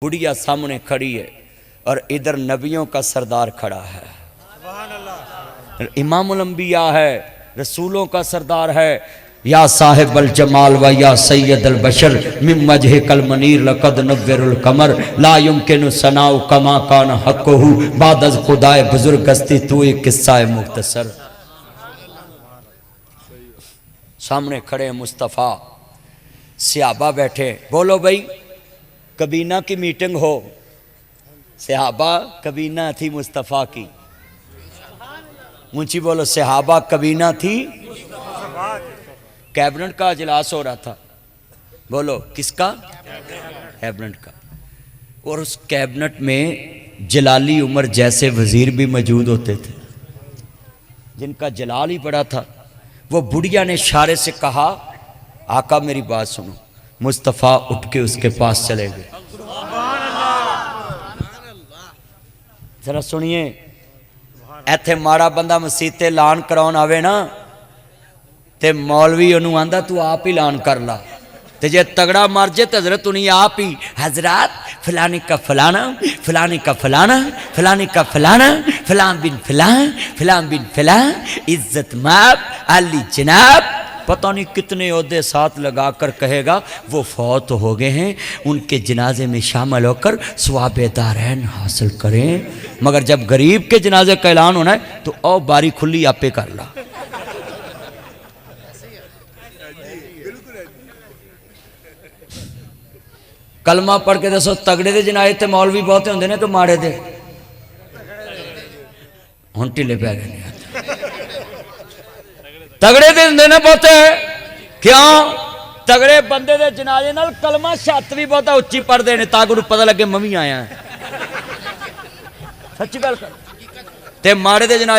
بڑھیا سامنے کھڑی ہے اور ادھر نبیوں کا سردار کھڑا ہے، امام الانبیاء ہے، رسولوں کا سردار ہے۔ یا صاحب الجمال و یا سید البشر من وجهک المنیر لقد نور القمر لا يمکن ثناء کما کان حقہ بعد از خدائے بزرگ ہستی تو ایک قصہ مختصر۔ سامنے کھڑے مصطفیٰ، صحابہ بیٹھے، بولو بھائی کبینہ کی میٹنگ ہو، صحابہ کبینہ تھی مصطفیٰ کی، اونچی بولو، صحابہ کبینہ تھی، کیبنٹ کا اجلاس ہو رہا تھا، بولو کس کا؟ کیبنٹ کا۔ اور اس کیبنٹ میں جلالی عمر جیسے وزیر بھی موجود ہوتے تھے جن کا جلال ہی بڑا تھا۔ وہ بڑھیا نے اشارے سے کہا آقا میری بات سنو، مصطفیٰ اٹھ کے اس کے پاس چلے گئے۔ ذرا سنیے، ایتھے ماڑا بندہ مسیح تے اعلان کراؤن آوے نا تے مولوی انہوں آندہ تو آپ ہی اعلان کر لا، تے جے تگڑا مر جے تے حضرت انہیں آپ ہی، حضرات فلانے کا فلانا، فلانے کا فلانا، فلانے کا فلانا، فلان بن فلان، فلان بن فلان، عزت ماب، علی جناب، پتہ نہیں کتنے عہدے ساتھ لگا کر کہے گا وہ فوت ہو گئے ہیں، ان کے جنازے میں شامل ہو کر ثواب دارین حاصل کریں۔ مگر جب غریب کے جنازے کا اعلان ہونا ہے تو او باری کھلی آپ پہ کر لا۔ کلمہ پڑھ کے دسو تگڑے دے جنازے تے مولوی بہتے ہوندے نے کہ ماڑے دے؟ ہنٹی لے پہ گئے نہیں، تگڑے دے ہوندے نے بہتے، کیوں؟ تگڑے بندے دے جنازے نال کلمہ شہادت بھی بہتا اچھی پڑھ دے نے تاکہ انہوں پتہ لگے ممی آیا ہے، سچی گل کر تے ماڑے دے جنازے